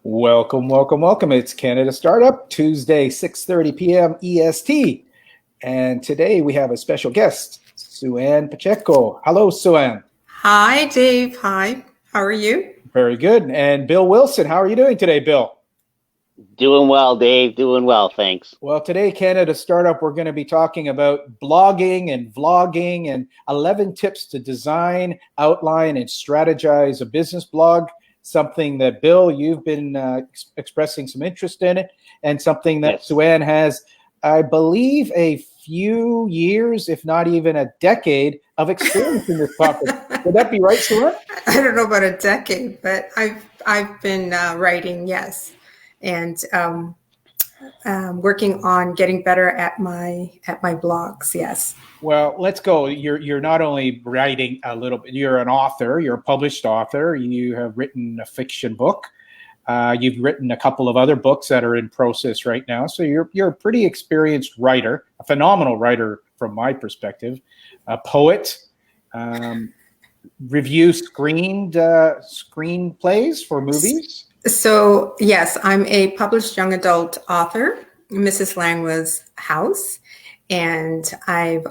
Welcome, welcome, welcome. It's Canada Startup, Tuesday, 6:30 p.m. EST. And today we have a special guest, Sueanne Pacheco. Hello, Sueanne. Hi, Dave. Hi. How are you? Very good. And Bill Wilson, how are you doing today, Bill? Doing well, Dave. Doing well, thanks. Well, today, Canada Startup, we're going to be talking about blogging and vlogging and 11 tips to design, outline, and strategize a business blog. Something that, Bill, you've been expressing some interest in it, and something that Yes. Sueanne has, I believe, a few years, if not even a decade, of experience in this topic. Would that be right, Sueanne? I don't know about a decade, but I've been writing, yes, and working on getting better at my blogs. Yes. Well, let's go. You're not only writing a little bit, you're an author, you're a published author. You have written a fiction book. You've written a couple of other books that are in process right now. So you're a pretty experienced writer, a phenomenal writer from my perspective, a poet, review screenplays for movies. So yes, I'm a published young adult author, Mrs. Langwa's House, and I've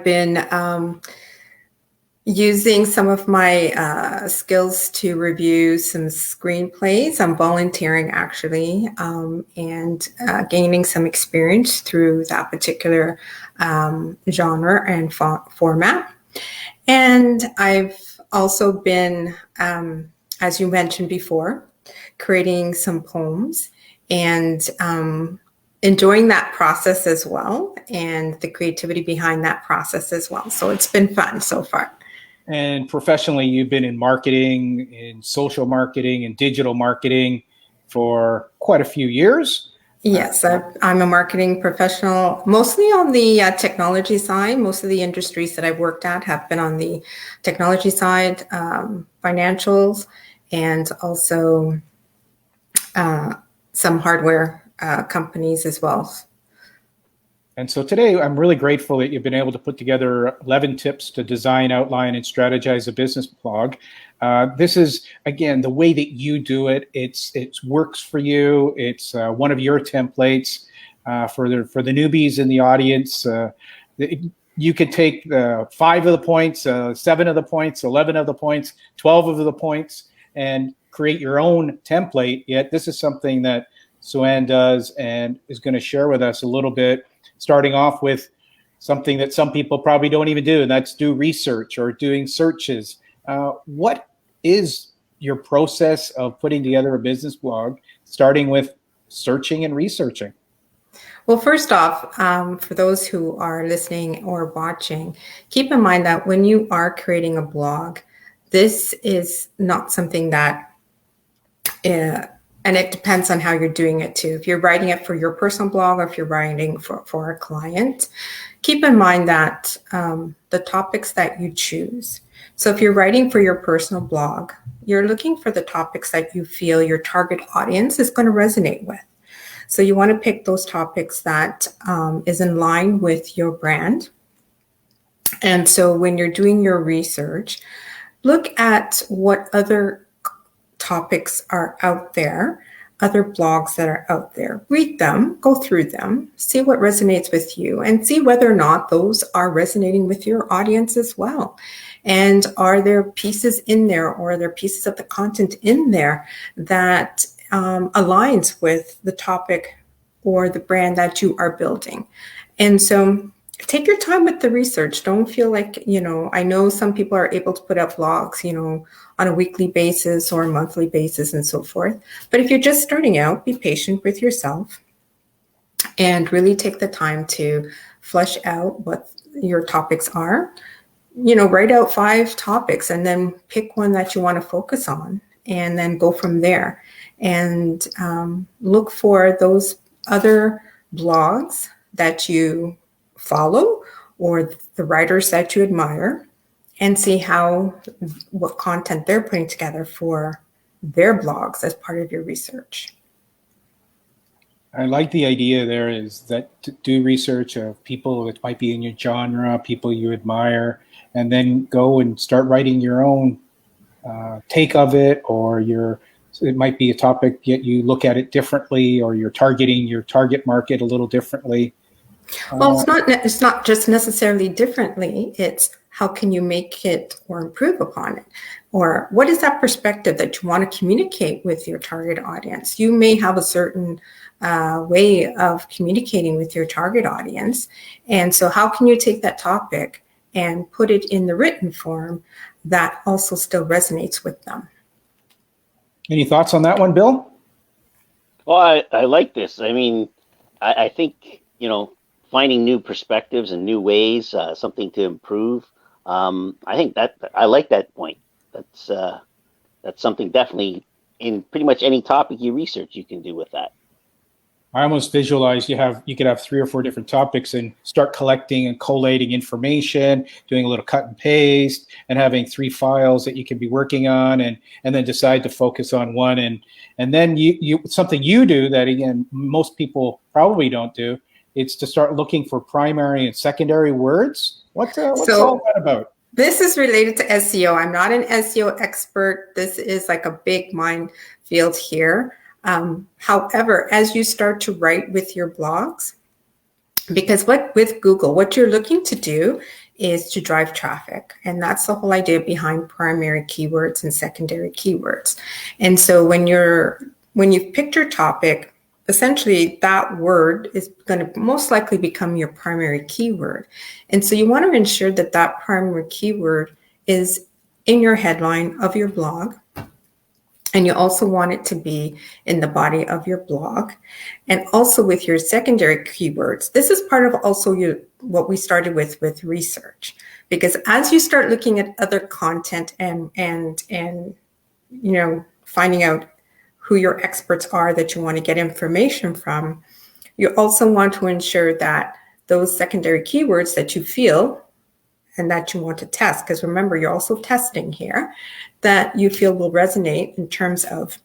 been using some of my skills to review some screenplays. I'm volunteering actually, and gaining some experience through that particular genre and format. And I've also been, as you mentioned before, creating some poems and enjoying that process as well, and the creativity behind that process as well. So it's been fun so far. And professionally, you've been in marketing, in social marketing, and digital marketing for quite a few years. Yes, I'm a marketing professional, mostly on the technology side. Most of the industries that I've worked at have been on the technology side, financials, and also some hardware companies as well. And so today, I'm really grateful that you've been able to put together 11 tips to design, outline, and strategize a business blog. This is, again, the way that you do it. It works for you. It's one of your templates for the newbies in the audience. You could take 5 of the points, 7 of the points, 11 of the points, 12 of the points, and create your own template. Yet this is something that Sueanne does and is going to share with us a little bit, starting off with something that some people probably don't even do, and that's do research or doing searches. What is your process of putting together a business blog, starting with searching and researching? Well, first off, for those who are listening or watching, keep in mind that when you are creating a blog, this is not something that and it depends on how you're doing it too. If you're writing it for your personal blog or if you're writing for a client, keep in mind that the topics that you choose. So if you're writing for your personal blog, you're looking for the topics that you feel your target audience is going to resonate with. So you want to pick those topics that is in line with your brand. And so when you're doing your research, look at what other topics are out there, other blogs that are out there. Read them, go through them, see what resonates with you, and see whether or not those are resonating with your audience as well. And are there pieces in there, or are there pieces of the content in there that aligns with the topic or the brand that you are building? And so take your time with the research. Don't feel like, I know some people are able to put up blogs, on a weekly basis or a monthly basis and so forth. But if you're just starting out, be patient with yourself and really take the time to flesh out what your topics are. Write out 5 topics and then pick one that you want to focus on and then go from there. And look for those other blogs that you follow or the writers that you admire, and see what content they're putting together for their blogs as part of your research. I like the idea there is that to do research of people that might be in your genre, people you admire, and then go and start writing your own take of it, or your it might be a topic yet you look at it differently, or you're targeting your target market a little differently. Well, it's not just necessarily differently. It's how can you make it or improve upon it? Or what is that perspective that you want to communicate with your target audience? You may have a certain way of communicating with your target audience. And so how can you take that topic and put it in the written form that also still resonates with them? Any thoughts on that one, Bill? Well, I like this. I mean, I think, finding new perspectives and new ways, something to improve. I think that I like that point. That's something definitely in pretty much any topic you research, you can do with that. I almost visualize you could have 3 or 4 different topics and start collecting and collating information, doing a little cut and paste, and having 3 files that you can be working on, and then decide to focus on one. And then you something you do that, again, most people probably don't do. It's to start looking for primary and secondary words. What's all that about? This is related to SEO. I'm not an SEO expert. This is like a big minefield here. However, as you start to write with your blogs, because with Google, what you're looking to do is to drive traffic. And that's the whole idea behind primary keywords and secondary keywords. And so when you've picked your topic, essentially that word is going to most likely become your primary keyword. And so you want to ensure that that primary keyword is in your headline of your blog. And you also want it to be in the body of your blog. And also with your secondary keywords, this is part of also what we started with research. Because as you start looking at other content and finding out who your experts are that you want to get information from, you also want to ensure that those secondary keywords that you feel and that you want to test, because remember, you're also testing here, that you feel will resonate in terms of,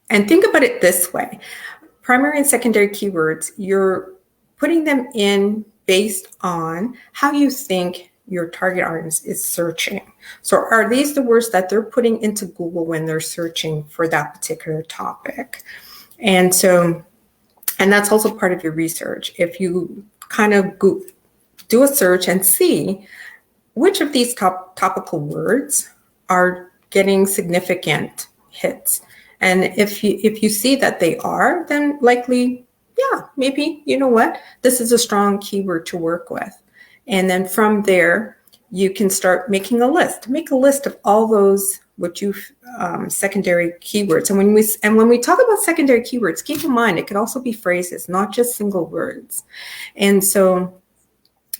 and think about it this way, primary and secondary keywords, you're putting them in based on how you think your target audience is searching. So are these the words that they're putting into Google when they're searching for that particular topic? And that's also part of your research. If you kind of do a search and see which of these topical words are getting significant hits. And if you see that they are, then likely, yeah, maybe, you know what, this is a strong keyword to work with. And then from there, you can start making a list. Make a list of all those secondary keywords. And when we talk about secondary keywords, keep in mind, it could also be phrases, not just single words. And so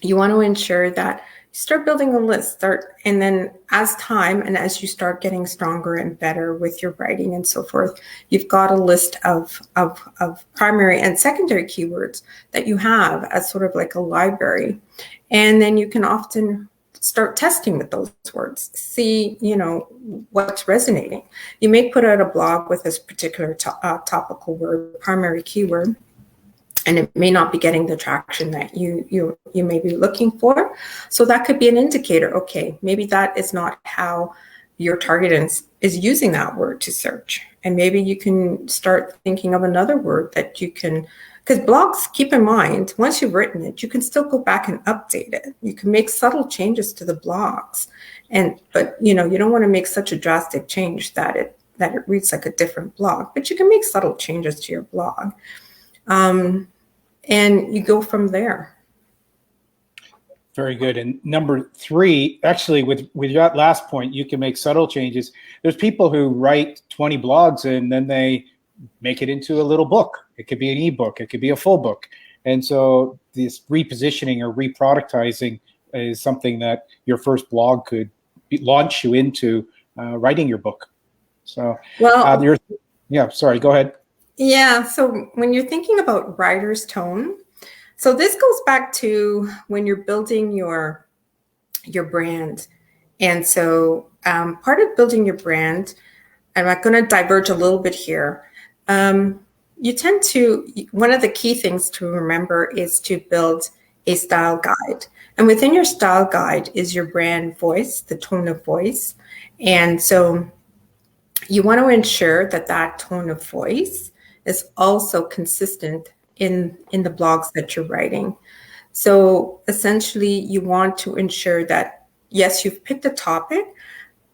you want to ensure that you start building a list, and then as time and as you start getting stronger and better with your writing and so forth, you've got a list of primary and secondary keywords that you have as sort of like a library. And then you can often start testing with those words, see, what's resonating. You may put out a blog with this particular topical word, primary keyword, and it may not be getting the traction that you may be looking for. So that could be an indicator. Okay, maybe that is not how your target is using that word to search. And maybe you can start thinking of another word that you can, because blogs, keep in mind, once you've written it, you can still go back and update it. You can make subtle changes to the blogs. But you don't want to make such a drastic change that it reads like a different blog, but you can make subtle changes to your blog. And you go from there. Very good. And number 3, actually, with that last point, you can make subtle changes. There's people who write 20 blogs and then they make it into a little book. It could be an ebook. It could be a full book. And so this repositioning or reproductizing is something that your first blog could launch you into writing your book. So, sorry, go ahead. Yeah, so when you're thinking about writer's tone, so this goes back to when you're building your brand. And so part of building your brand, and I'm going to diverge a little bit here, you tend to, one of the key things to remember is to build a style guide. And within your style guide is your brand voice, the tone of voice. And so you want to ensure that that tone of voice is also consistent in the blogs that you're writing. So essentially, you want to ensure that, yes, you've picked a topic,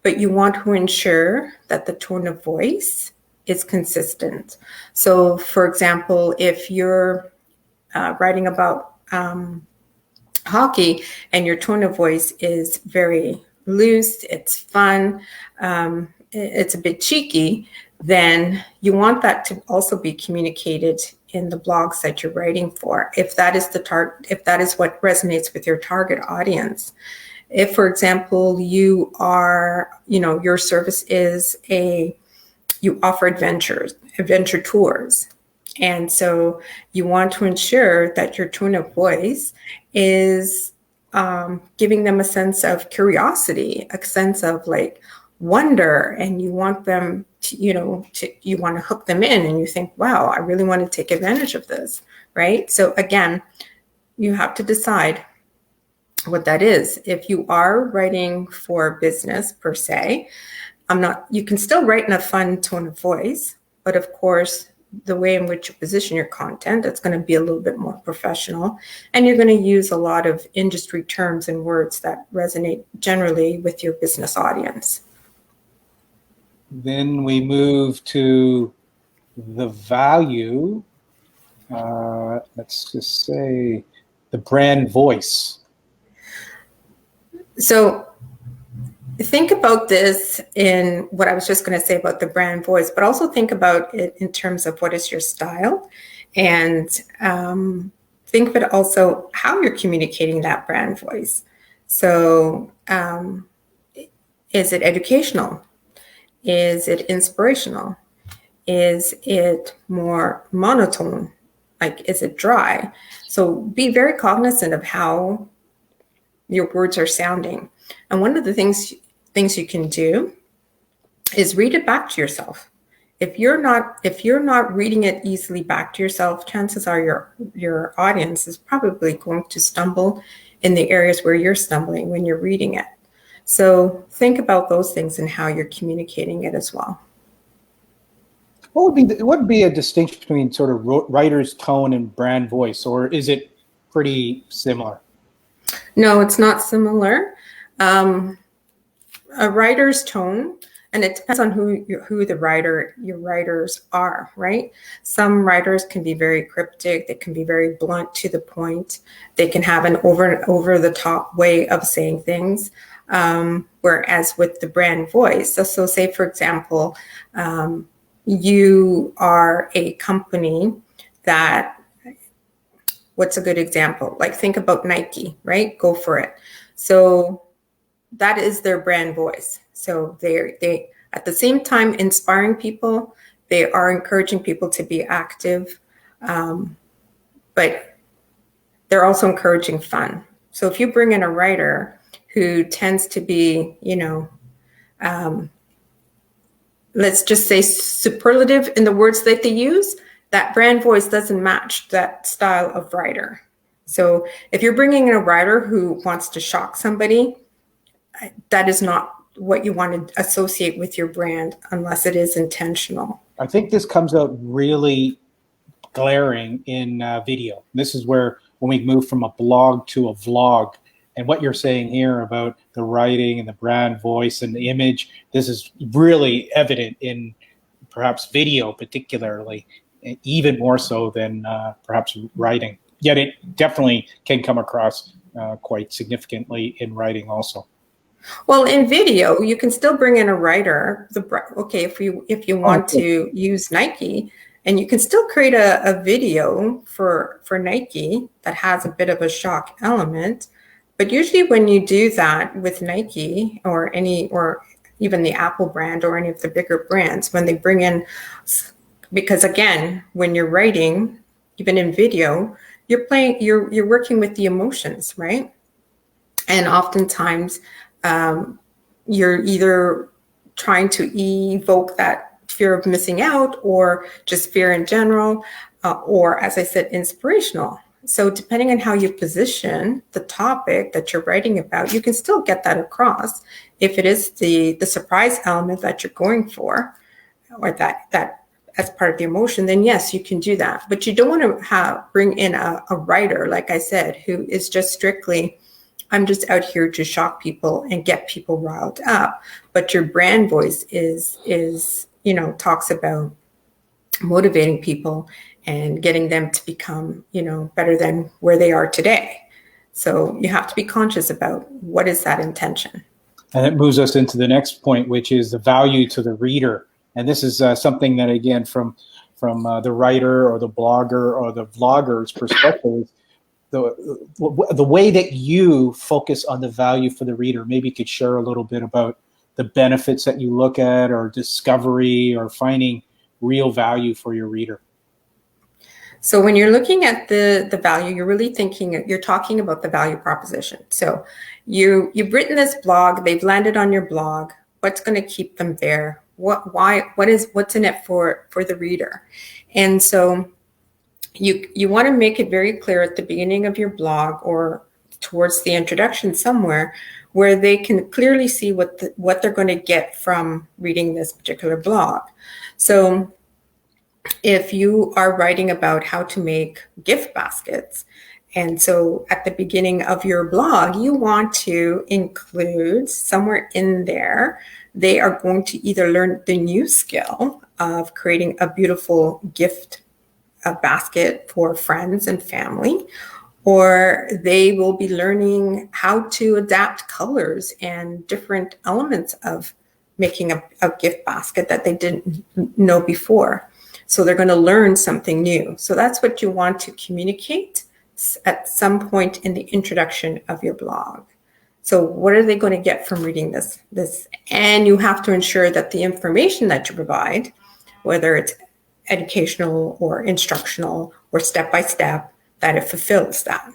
but you want to ensure that the tone of voice is consistent. So, for example, if you're writing about hockey and your tone of voice is very loose, it's fun, it's a bit cheeky, then you want that to also be communicated in the blogs that you're writing for, if that is if that is what resonates with your target audience. If, for example, you are, your service is you offer adventure tours. And so you want to ensure that your tone of voice is giving them a sense of curiosity, a sense of like wonder, and you want them to, you want to hook them in, and you think, wow, I really want to take advantage of this, right? So again, you have to decide what that is. If you are writing for business per se, you can still write in a fun tone of voice, but of course, the way in which you position your content, it's going to be a little bit more professional, and you're going to use a lot of industry terms and words that resonate generally with your business audience. Then we move to the value. Let's just say the brand voice. So think about this in what I was just going to say about the brand voice, but also think about it in terms of what is your style, and think of it also how you're communicating that brand voice. So is it educational? Is it inspirational? Is it more monotone? Like, is it dry? So be very cognizant of how your words are sounding. And one of the things you can do is read it back to yourself. If you're not reading it easily back to yourself, chances are your audience is probably going to stumble in the areas where you're stumbling when you're reading it. So think about those things and how you're communicating it as well. What would be a distinction between sort of writer's tone and brand voice, or is it pretty similar? No, it's not similar. A writer's tone, and it depends on who your writers are, right? Some writers can be very cryptic. They can be very blunt to the point. They can have an over the top way of saying things. Whereas with the brand voice, so say, for example, you are a company that, what's a good example? Like, think about Nike, right? Go for it. So that is their brand voice. So they at the same time inspiring people, they are encouraging people to be active, but they're also encouraging fun. So if you bring in a writer who tends to be, let's just say superlative in the words that they use, that brand voice doesn't match that style of writer. So if you're bringing in a writer who wants to shock somebody, that is not what you want to associate with your brand unless it is intentional. I think this comes out really glaring in video. This is where, when we move from a blog to a vlog, and what you're saying here about the writing and the brand voice and the image, this is really evident in perhaps video particularly, even more so than perhaps writing. Yet it definitely can come across quite significantly in writing also. Well, in video, you can still bring in a writer. If you want to use Nike, and you can still create a video for Nike that has a bit of a shock element. But usually when you do that with Nike or even the Apple brand or any of the bigger brands, when they bring in, because again, when you're writing, even in video, you're working with the emotions, right? And oftentimes you're either trying to evoke that fear of missing out, or just fear in general, or, as I said, inspirational. So depending on how you position the topic that you're writing about, you can still get that across if it is the surprise element that you're going for. or that as part of the emotion, then yes, you can do that. But you don't want to bring in a writer, like I said, who is just strictly, I'm just out here to shock people and get people riled up. But your brand voice is talks about motivating people and getting them to become, better than where they are today. So you have to be conscious about what is that intention. And it moves us into the next point, which is the value to the reader. And this is something that, again, from the writer or the blogger or the vlogger's perspective, the way that you focus on the value for the reader. Maybe you could share a little bit about the benefits that you look at, or discovery, or finding real value for your reader. So when you're looking at the value, you're talking about the value proposition. So you've written this blog, they've landed on your blog. What's going to keep them there? What's in it for the reader? And so you want to make it very clear at the beginning of your blog or towards the introduction somewhere, where they can clearly see what they're going to get from reading this particular blog. So if you are writing about how to make gift baskets, and so at the beginning of your blog, you want to include somewhere in there, they are going to either learn the new skill of creating a beautiful gift basket for friends and family, or they will be learning how to adapt colors and different elements of making a gift basket that they didn't know before. So they're going to learn something new. So that's what you want to communicate at some point in the introduction of your blog. So what are they going to get from reading this? And you have to ensure that the information that you provide, whether it's educational or instructional or step-by-step, that it fulfills that.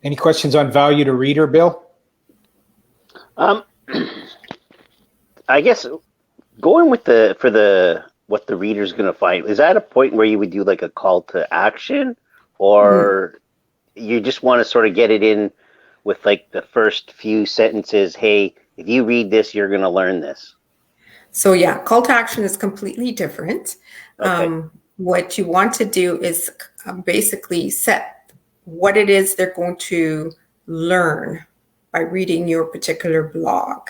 Any questions on value to reader, Bill? I guess going with what the reader's going to find, is that a point where you would do like a call to action, or you just want to sort of get it in with like the first few sentences? Hey, if you read this, you're going to learn this. So yeah, call to action is completely different. Okay. What you want to do is basically set what it is they're going to learn by reading your particular blog.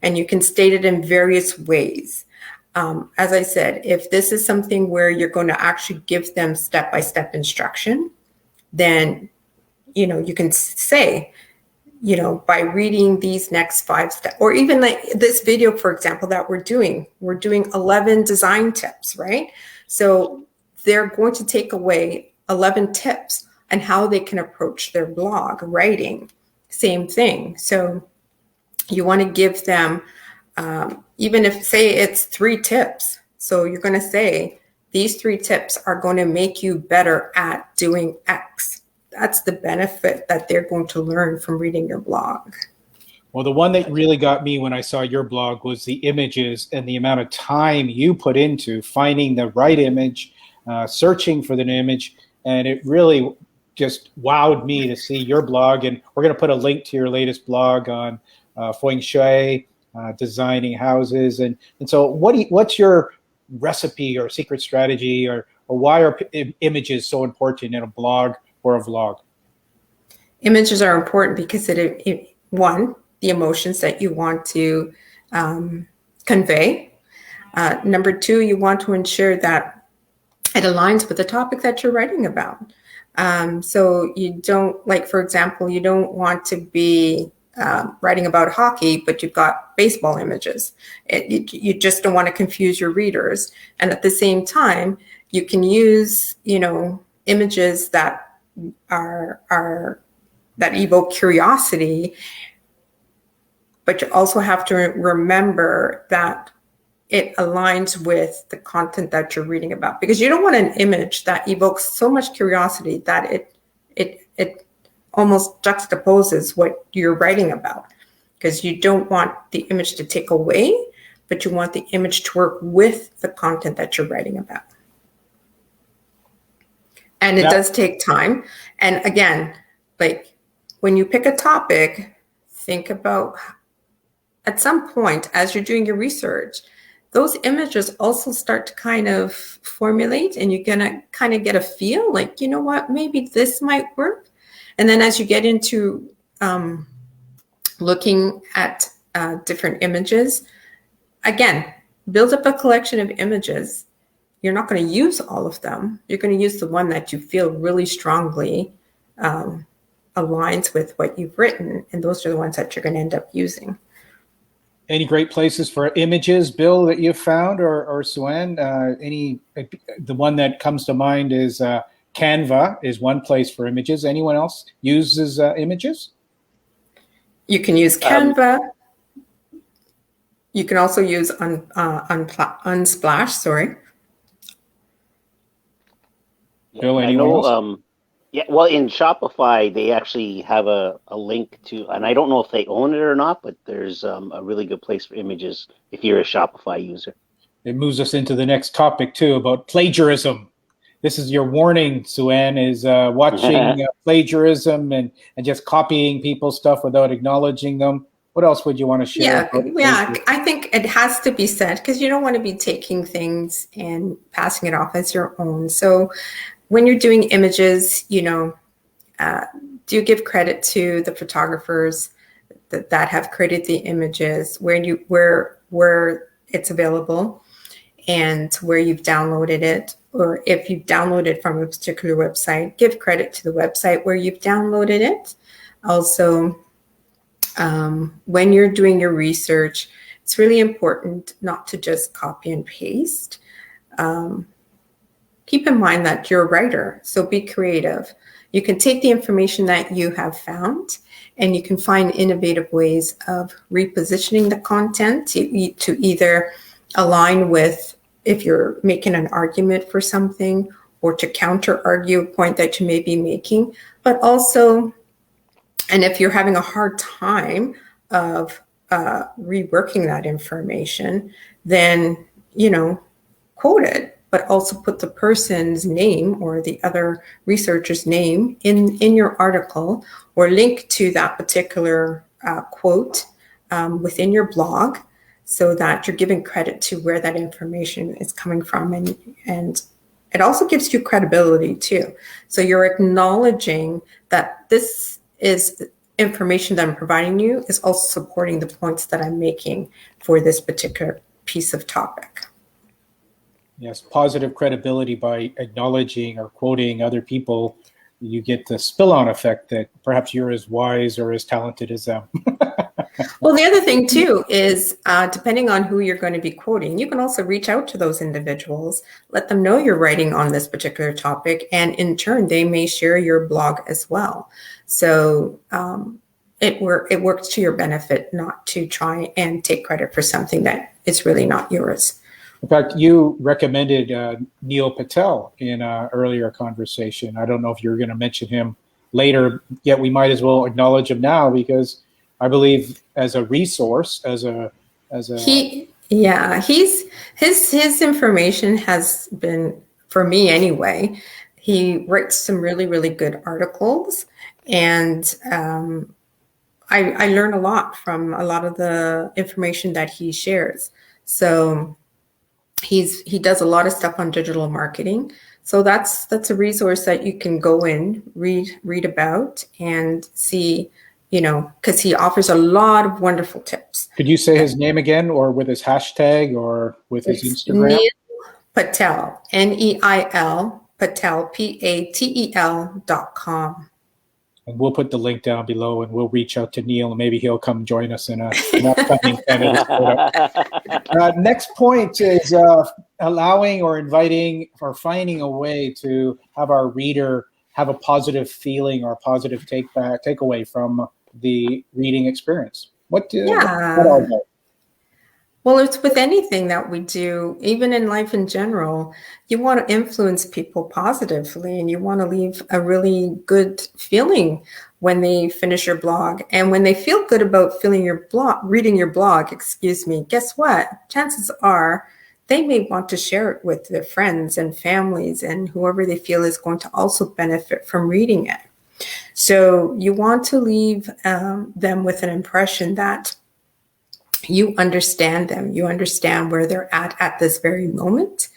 And you can state it in various ways. As I said, if this is something where you're going to actually give them step-by-step instruction, then, you can say, by reading these next 5 steps, or even like this video, for example, that we're doing 11 design tips, right? So they're going to take away 11 tips on how they can approach their blog writing. Same thing. So you want to give them, even if, say, it's 3 tips. So you're going to say, these 3 tips are going to make you better at doing X. That's the benefit that they're going to learn from reading your blog. Well, the one that really got me when I saw your blog was the images and the amount of time you put into finding the right image, searching for the image, and it really just wowed me to see your blog. And we're going to put a link to your latest blog on feng shui, designing houses, and so what's your recipe or secret strategy, or why are images so important in a blog or a vlog? Images are important because one, the emotions that you want to convey. Number 2, you want to ensure that it aligns with the topic that you're writing about. So you don't, like, for example, you don't want to be writing about hockey, but you've got baseball images. You just don't want to confuse your readers. And at the same time, you can use, images that that evoke curiosity, but you also have to remember that it aligns with the content that you're reading about, because you don't want an image that evokes so much curiosity that it almost juxtaposes what you're writing about, because you don't want the image to take away, but you want the image to work with the content that you're writing about. And it does take time. And again, like when you pick a topic, think about at some point as you're doing your research, those images also start to kind of formulate, and you're going to kind of get a feel like, you know what, maybe this might work. And then as you get into looking at different images, again, build up a collection of images. You're not going to use all of them. You're going to use the one that you feel really strongly aligns with what you've written, and those are the ones that you're going to end up using. Any great places for images, Bill, that you've found, or Sueanne? The one that comes to mind is Canva is one place for images. Anyone else uses images? You can use Canva. You can also use Unsplash. Sorry. Bill, anyone else? Yeah, well, in Shopify, they actually have a link to, and I don't know if they own it or not, but there's a really good place for images if you're a Shopify user. It moves us into the next topic, too, about plagiarism. This is your warning, Sueanne, is watching plagiarism and just copying people's stuff without acknowledging them. What else would you want to share? Yeah, I think it has to be said, because you don't want to be taking things and passing it off as your own. So when you're doing images, do give credit to the photographers that have created the images, where it's available and where you've downloaded it. Or if you've downloaded from a particular website, give credit to the website where you've downloaded it. Also, when you're doing your research, it's really important not to just copy and paste. Keep in mind that you're a writer, so be creative. You can take the information that you have found, and you can find innovative ways of repositioning the content to either align with, if you're making an argument for something, or to counter argue a point that you may be making, but also, and if you're having a hard time of reworking that information, then, quote it, but also put the person's name or the other researcher's name in your article, or link to that particular quote within your blog, so that you're giving credit to where that information is coming from. And it also gives you credibility too. So you're acknowledging that this is information that I'm providing you is also supporting the points that I'm making for this particular piece of topic. Yes, positive credibility by acknowledging or quoting other people. You get the spill-on effect that perhaps you're as wise or as talented as them. Well, the other thing too is, depending on who you're going to be quoting, you can also reach out to those individuals, let them know you're writing on this particular topic, and in turn, they may share your blog as well. So it works to your benefit not to try and take credit for something that is really not yours. In fact, you recommended Neil Patel in an earlier conversation. I don't know if you're going to mention him later, yet we might as well acknowledge him now, because I believe as a resource, his information has been, for me anyway, he writes some really, really good articles, and I learn a lot from a lot of the information that he shares. So he does a lot of stuff on digital marketing. So that's a resource that you can go in, read about, and see, because he offers a lot of wonderful tips. Could you say his name again, or with his hashtag, or with his Instagram? Neil Patel, Neil Patel, PATEL.com. And we'll put the link down below, and we'll reach out to Neil, and maybe he'll come join us in an upcoming next point is allowing or inviting or finding a way to have our reader have a positive feeling or a positive takeaway from the reading experience. What are they? Well, it's with anything that we do, even in life in general. You want to influence people positively, and you want to leave a really good feeling when they finish your blog. And when they feel good about reading your blog, guess what? Chances are they may want to share it with their friends and families and whoever they feel is going to also benefit from reading it. So you want to leave them with an impression that you understand them. You understand where they're at this very moment,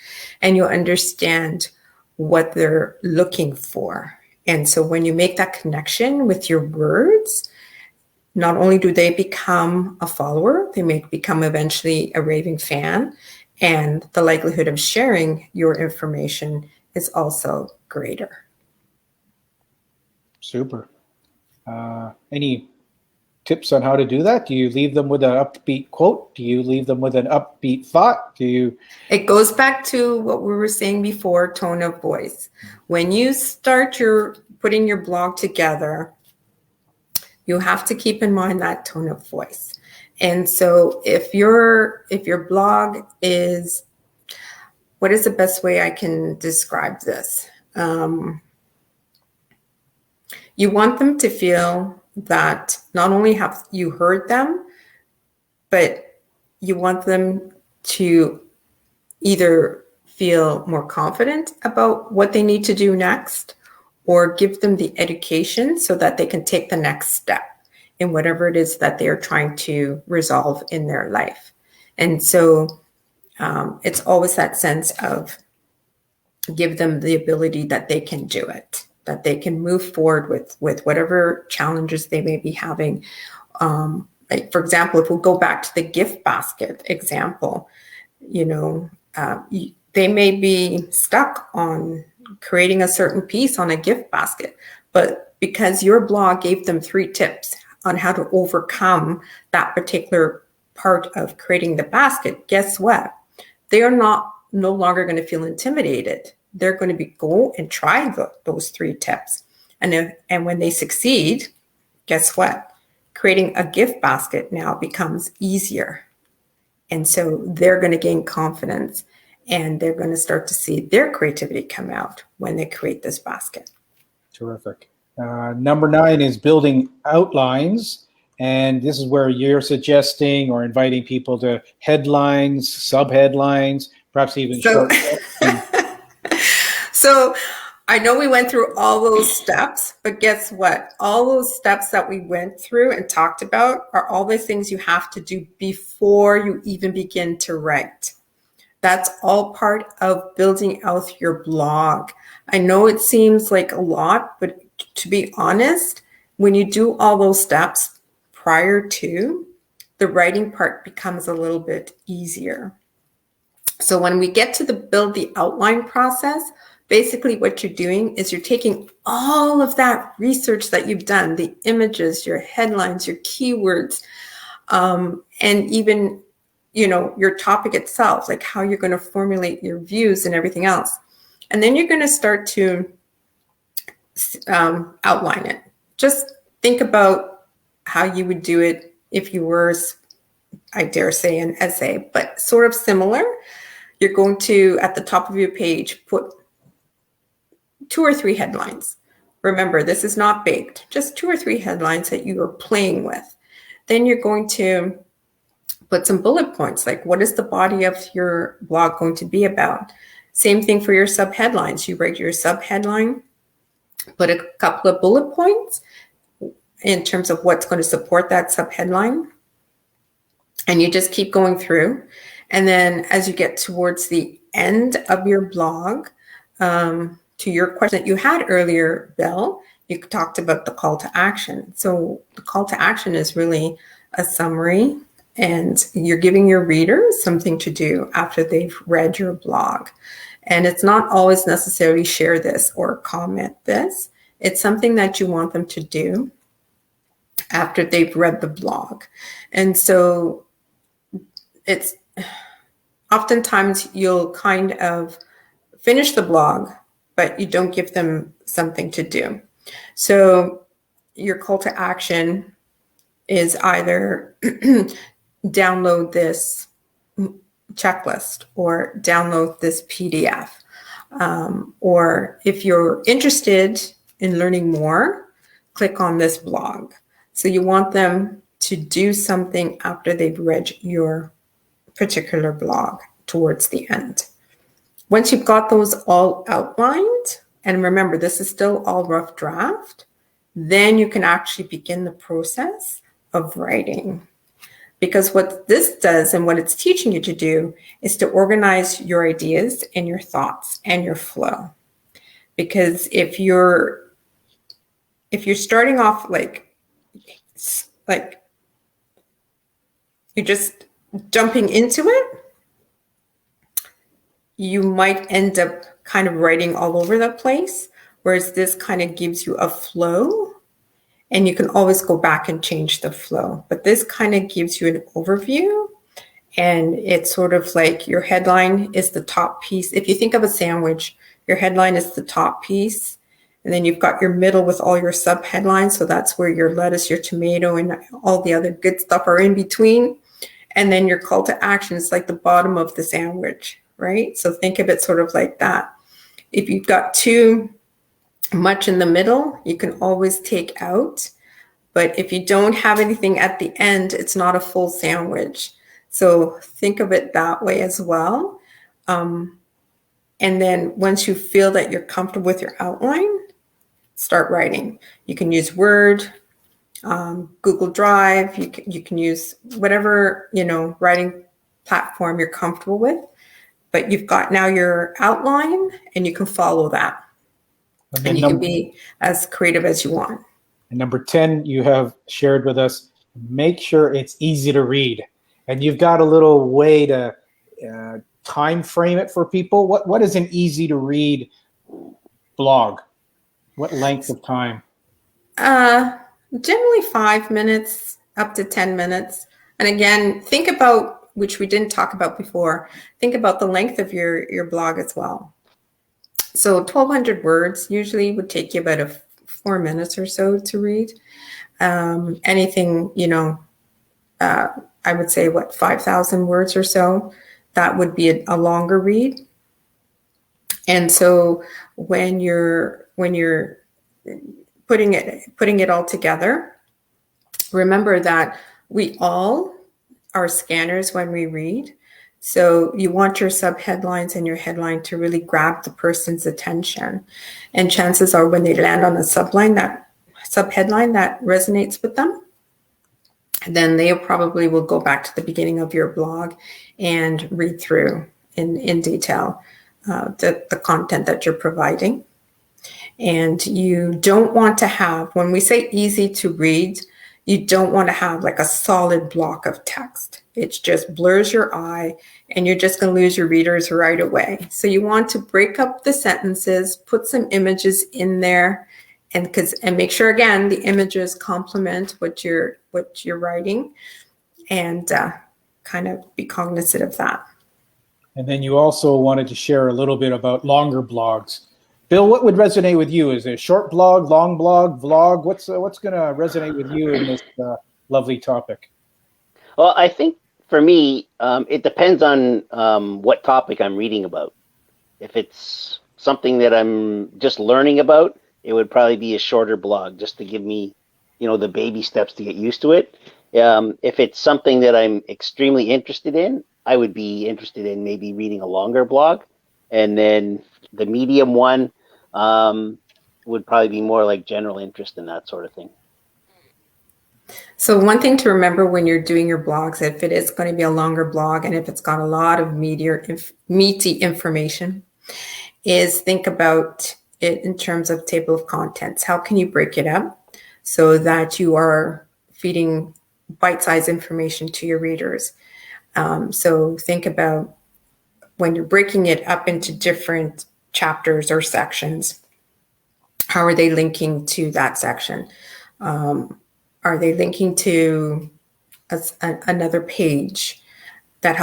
and you understand what they're looking for. And so when you make that connection with your words, not only do they become a follower, they may become eventually a raving fan, and the likelihood of sharing your information is also greater. Super. Any tips on how to do that? Do you leave them with an upbeat quote? Do you leave them with an upbeat thought? It goes back to what we were saying before, tone of voice. When you start putting your blog together, you have to keep in mind that tone of voice. And so if your blog is, what is the best way I can describe this? You want them to feel that not only have you heard them, but you want them to either feel more confident about what they need to do next, or give them the education so that they can take the next step in whatever it is that they're trying to resolve in their life. And so it's always that sense of give them the ability that they can do it, that they can move forward with whatever challenges they may be having. Like, for example, if we go back to the gift basket example, they may be stuck on creating a certain piece on a gift basket, but because your blog gave them 3 tips on how to overcome that particular part of creating the basket, guess what? They are no longer going to feel intimidated. They're going to go and try those 3 tips. And when they succeed, guess what? Creating a gift basket now becomes easier. And so they're going to gain confidence, and they're going to start to see their creativity come out when they create this basket. Terrific. Number 9 is building outlines. And this is where you're suggesting or inviting people to headlines, subheadlines, perhaps even short. So I know we went through all those steps, but guess what? All those steps that we went through and talked about are all the things you have to do before you even begin to write. That's all part of building out your blog. I know it seems like a lot, but to be honest, when you do all those steps prior to, the writing part becomes a little bit easier. So when we get to build the outline process, basically what you're doing is you're taking all of that research that you've done, the images, your headlines, your keywords, and even your topic itself, like how you're going to formulate your views and everything else. And then you're going to start to outline it. Just think about how you would do it if you were, I dare say, an essay, but sort of similar. You're going to, at the top of your page, put 2 or 3 headlines. Remember, this is not baked, just 2 or 3 headlines that you are playing with. Then you're going to put some bullet points, like what is the body of your blog going to be about? Same thing for your subheadlines. You write your subheadline, put a couple of bullet points in terms of what's going to support that subheadline. And you just keep going through. And then as you get towards the end of your blog, to your question that you had earlier, Bill, you talked about the call to action. So the call to action is really a summary, and you're giving your readers something to do after they've read your blog. And it's not always necessarily share this or comment this. It's something that you want them to do after they've read the blog. And so it's oftentimes you'll kind of finish the blog, but you don't give them something to do. So your call to action is either download this checklist or download this PDF. Or if you're interested in learning more, click on this blog. So you want them to do something after they've read your particular blog towards the end. Once you've got those all outlined, and remember, this is still all rough draft, then you can actually begin the process of writing. Because what this does and what it's teaching you to do is to organize your ideas and your thoughts and your flow. Because if you're starting off like you're just jumping into it, you might end up kind of writing all over the place, whereas this kind of gives you a flow, and you can always go back and change the flow. But this kind of gives you an overview, and it's sort of like your headline is the top piece. If you think of a sandwich, your headline is the top piece, and then you've got your middle with all your sub headlines. So that's where your lettuce, your tomato, and all the other good stuff are in between. And then your call to action is like the bottom of the sandwich, right? So think of it sort of like that. If you've got too much in the middle, you can always take out. But if you don't have anything at the end, it's not a full sandwich. So think of it that way as well. And then once you feel that you're comfortable with your outline, start writing. You can use Word, Google Drive. You can use whatever, writing platform you're comfortable with. But you've got now your outline, and you can follow that. And you can be as creative as you want. And number 10, you have shared with us, make sure it's easy to read. And you've got a little way to time frame it for people. What is an easy to read blog? What length of time? Generally 5 minutes up to 10 minutes. And again, think about, which we didn't talk about before, think about the length of your blog as well. So 1,200 words usually would take you about 4 minutes or so to read. Anything, I would say 5,000 words or so, that would be a longer read. And so when you're putting it all together, remember that we all are scanners when we read. So you want your subheadlines and your headline to really grab the person's attention. And chances are when they land on a subheadline that resonates with them, then they probably will go back to the beginning of your blog and read through in detail the content that you're providing. And you don't want to have, when we say easy to read, you don't want to have like a solid block of text. It just blurs your eye, and you're just going to lose your readers right away. So you want to break up the sentences, put some images in there, and make sure, again, the images complement what you're writing, and kind of be cognizant of that. And then you also wanted to share a little bit about longer blogs. Bill, what would resonate with you? Is it a short blog, long blog, vlog? What's going to resonate with you in this lovely topic? Well, I think for me, it depends on what topic I'm reading about. If it's something that I'm just learning about, it would probably be a shorter blog just to give me, the baby steps to get used to it. If it's something that I'm extremely interested in, I would be interested in maybe reading a longer blog. And then the medium one would probably be more like general interest in that sort of thing. So one thing to remember when you're doing your blogs, if it is going to be a longer blog and if it's got a lot of meaty information, is think about it in terms of table of contents. How can you break it up so that you are feeding bite-sized information to your readers? So think about when you're breaking it up into different chapters or sections, how are they linking to that section? Are they linking to another page that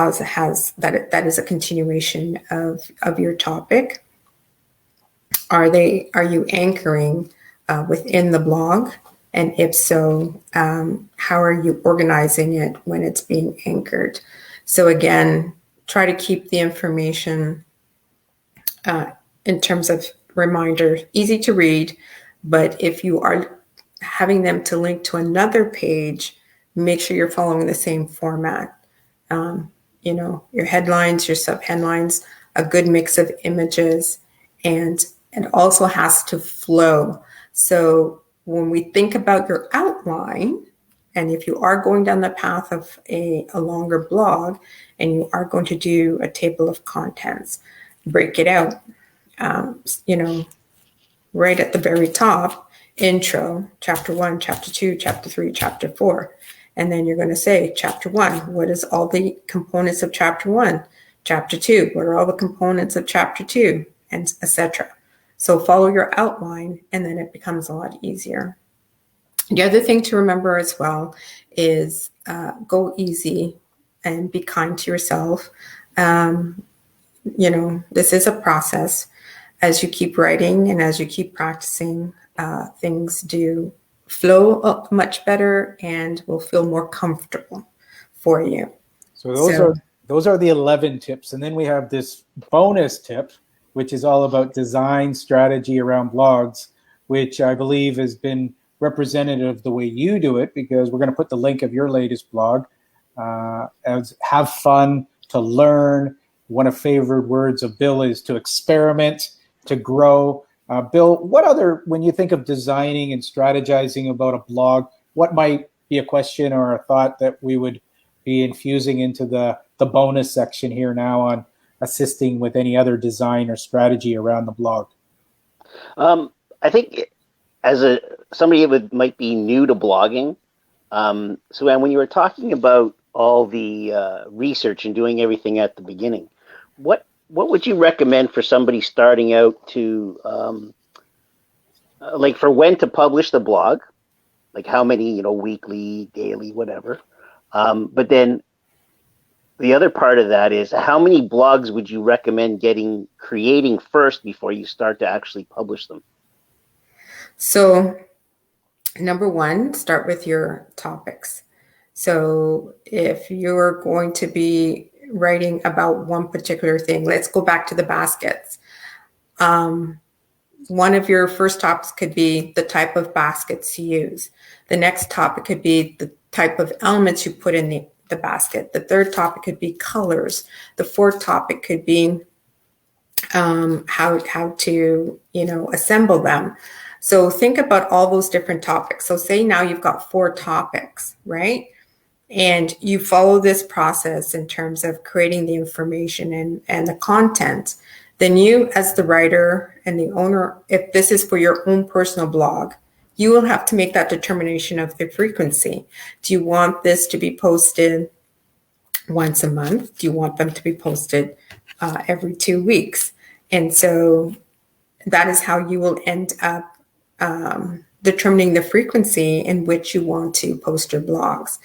that is a continuation of your topic? Are you anchoring within the blog? And if so, how are you organizing it when it's being anchored? So again, try to keep the information in terms of reminder, easy to read, but if you are having them to link to another page, make sure you're following the same format. Your headlines, your subheadlines, a good mix of images, and it also has to flow. So when we think about your outline And if you are going down the path of a longer blog and you are going to do a table of contents, break it out, right at the very top, intro, chapter 1, chapter 2, chapter 3, chapter 4. And then you're going to say, chapter 1, what is all the components of chapter 1? Chapter 2, what are all the components of chapter 2? And etc. So follow your outline, and then it becomes a lot easier. The other thing to remember as well is go easy and be kind to yourself. This is a process. As you keep writing and as you keep practicing, things do flow up much better and will feel more comfortable for you. So those are the 11 tips. And then we have this bonus tip, which is all about design strategy around blogs, which I believe has been representative of the way you do it, because we're going to put the link of your latest blog as have fun, to learn. One of favorite words of Bill is to experiment, to grow. Bill, when you think of designing and strategizing about a blog, what might be a question or a thought that we would be infusing into the bonus section here now on assisting with any other design or strategy around the blog? I think as somebody that might be new to blogging, Sueanne, when you were talking about all the research and doing everything at the beginning, what would you recommend for somebody starting out to, like, for when to publish the blog, like how many, weekly, daily, whatever. But then the other part of that is, how many blogs would you recommend creating first before you start to actually publish them? So, number one, start with your topics. So if you're going to be writing about one particular thing, let's go back to the baskets. One of your first topics could be the type of baskets to use. The next topic could be the type of elements you put in the basket. The third topic could be colors. The fourth topic could be how to assemble them. So think about all those different topics. So say now you've got 4 topics, right? And you follow this process in terms of creating the information and the content. Then you, as the writer and the owner, if this is for your own personal blog, you will have to make that determination of the frequency. Do you want this to be posted once a month? Do you want them to be posted every 2 weeks? And so that is how you will end up determining the frequency in which you want to post your blogs.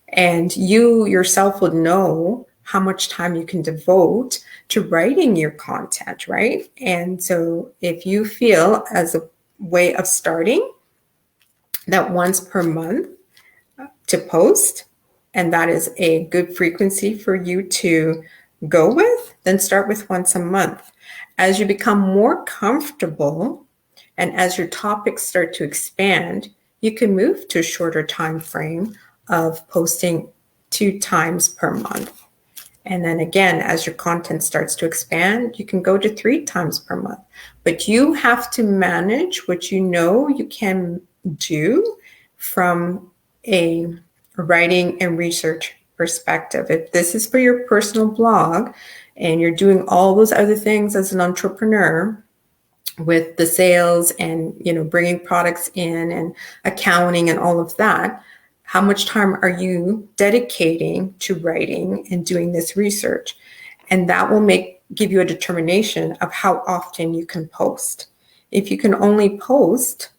And you yourself would know how much time you can devote to writing your content, right? And so if you feel, as a way of starting, that once per month to post, and that is a good frequency for you to go with, then start with once a month. As you become more comfortable and as your topics start to expand, you can move to a shorter time frame of posting 2 times per month. And then again, as your content starts to expand, you can go to 3 times per month. But you have to manage what you know you can do from a writing and research perspective. If this is for your personal blog and you're doing all those other things as an entrepreneur with the sales and bringing products in and accounting and all of that, how much time are you dedicating to writing and doing this research? And that will give you a determination of how often you can post. If you can only post,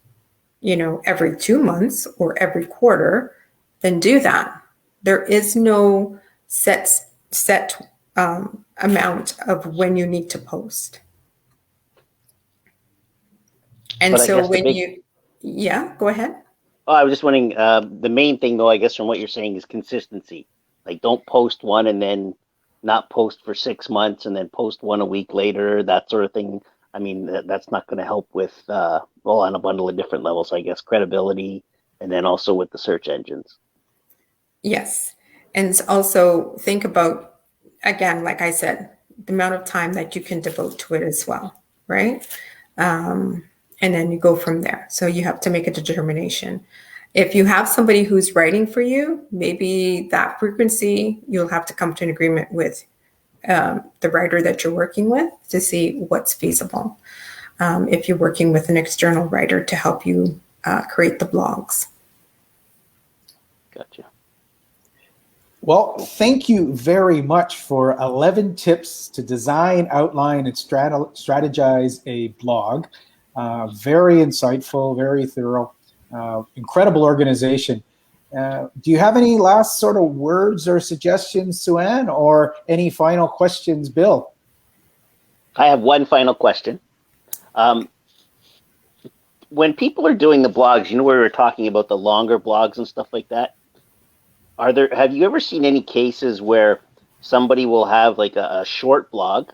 every 2 months or every quarter, then do that. There is no set amount of when you need to post. And But so go ahead. Oh, I was just wondering, the main thing, though, I guess from what you're saying, is consistency. Like, don't post one and then not post for 6 months and then post one a week later, that sort of thing. I mean, that's not going to help with, on a bundle of different levels, I guess, credibility, and then also with the search engines. Yes. And also think about, again, like I said, the amount of time that you can devote to it as well, right? And then you go from there. So you have to make a determination. If you have somebody who's writing for you, maybe that frequency, you'll have to come to an agreement with the writer that you're working with to see what's feasible. If you're working with an external writer to help you create the blogs. Gotcha. Well, thank you very much for 11 tips to design, outline, and strategize a blog. Very insightful, very thorough, incredible organization. Do you have any last sort of words or suggestions, Sueanne, or any final questions, Bill? I have one final question. When people are doing the blogs, you know, we were talking about the longer blogs and stuff like that. Have you ever seen any cases where somebody will have like a short blog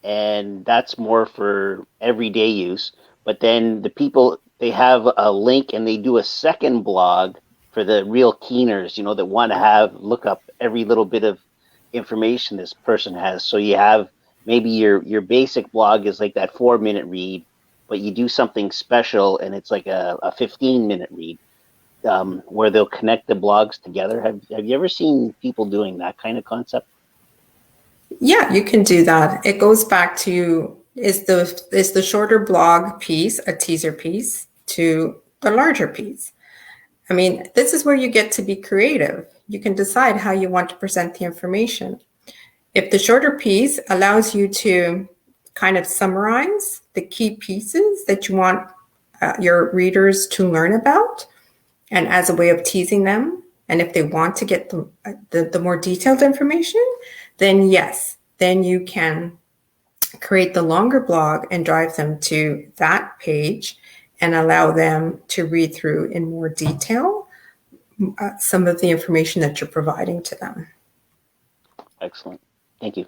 and that's more for everyday use, but then the people, they have a link and they do a second blog for the real keeners, you know, that want to look up every little bit of information this person has. So you have maybe your basic blog is like that 4-minute read, but you do something special and it's like a 15-minute read. Where they'll connect the blogs together. Have you ever seen people doing that kind of concept? Yeah, you can do that. It goes back to, is the shorter blog piece a teaser piece to the larger piece? I mean, this is where you get to be creative. You can decide how you want to present the information. If the shorter piece allows you to kind of summarize the key pieces that you want your readers to learn about, and as a way of teasing them, and if they want to get the more detailed information, then yes, then you can create the longer blog and drive them to that page and allow them to read through in more detail some of the information that you're providing to them. Excellent. Thank you.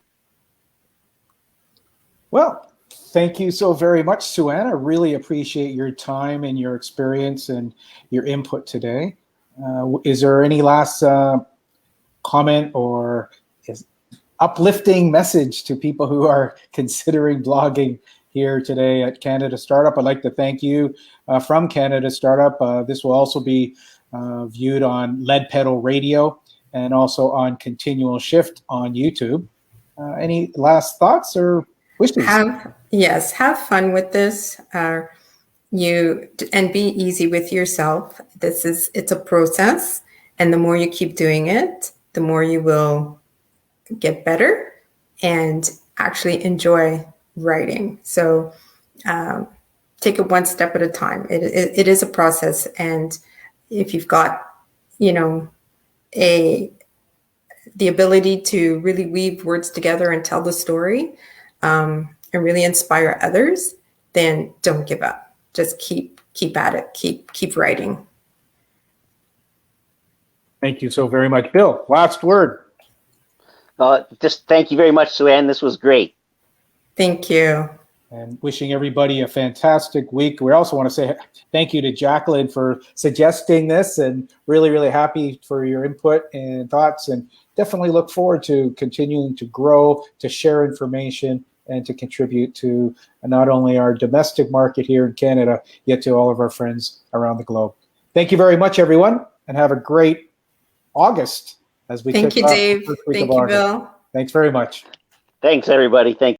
Well, thank you so very much, Sueanne. I really appreciate your time and your experience and your input today. Is there any last comment or uplifting message to people who are considering blogging here today at Canada Startup? I'd like to thank you from Canada Startup. This will also be viewed on Lead Pedal Radio and also on Continual Shift on YouTube. Any last thoughts or wishes? Have fun with this. And be easy with yourself. It's a process, and the more you keep doing it, the more you will get better and actually enjoy writing. So take it one step at a time. It is a process, and if you've got, the ability to really weave words together and tell the story, and really inspire others, then don't give up. Just keep at it. Keep writing. Thank you so very much, Bill. Last word. Just thank you very much, Sueanne. This was great. Thank you. And wishing everybody a fantastic week. We also want to say thank you to Jacqueline for suggesting this, and really, really happy for your input and thoughts, and definitely look forward to continuing to grow, to share information, and to contribute to not only our domestic market here in Canada, yet to all of our friends around the globe. Thank you very much, everyone, and have a great August as we Thank you, Dave. Thank you, Bill. Thanks very much. Thanks, everybody. Thank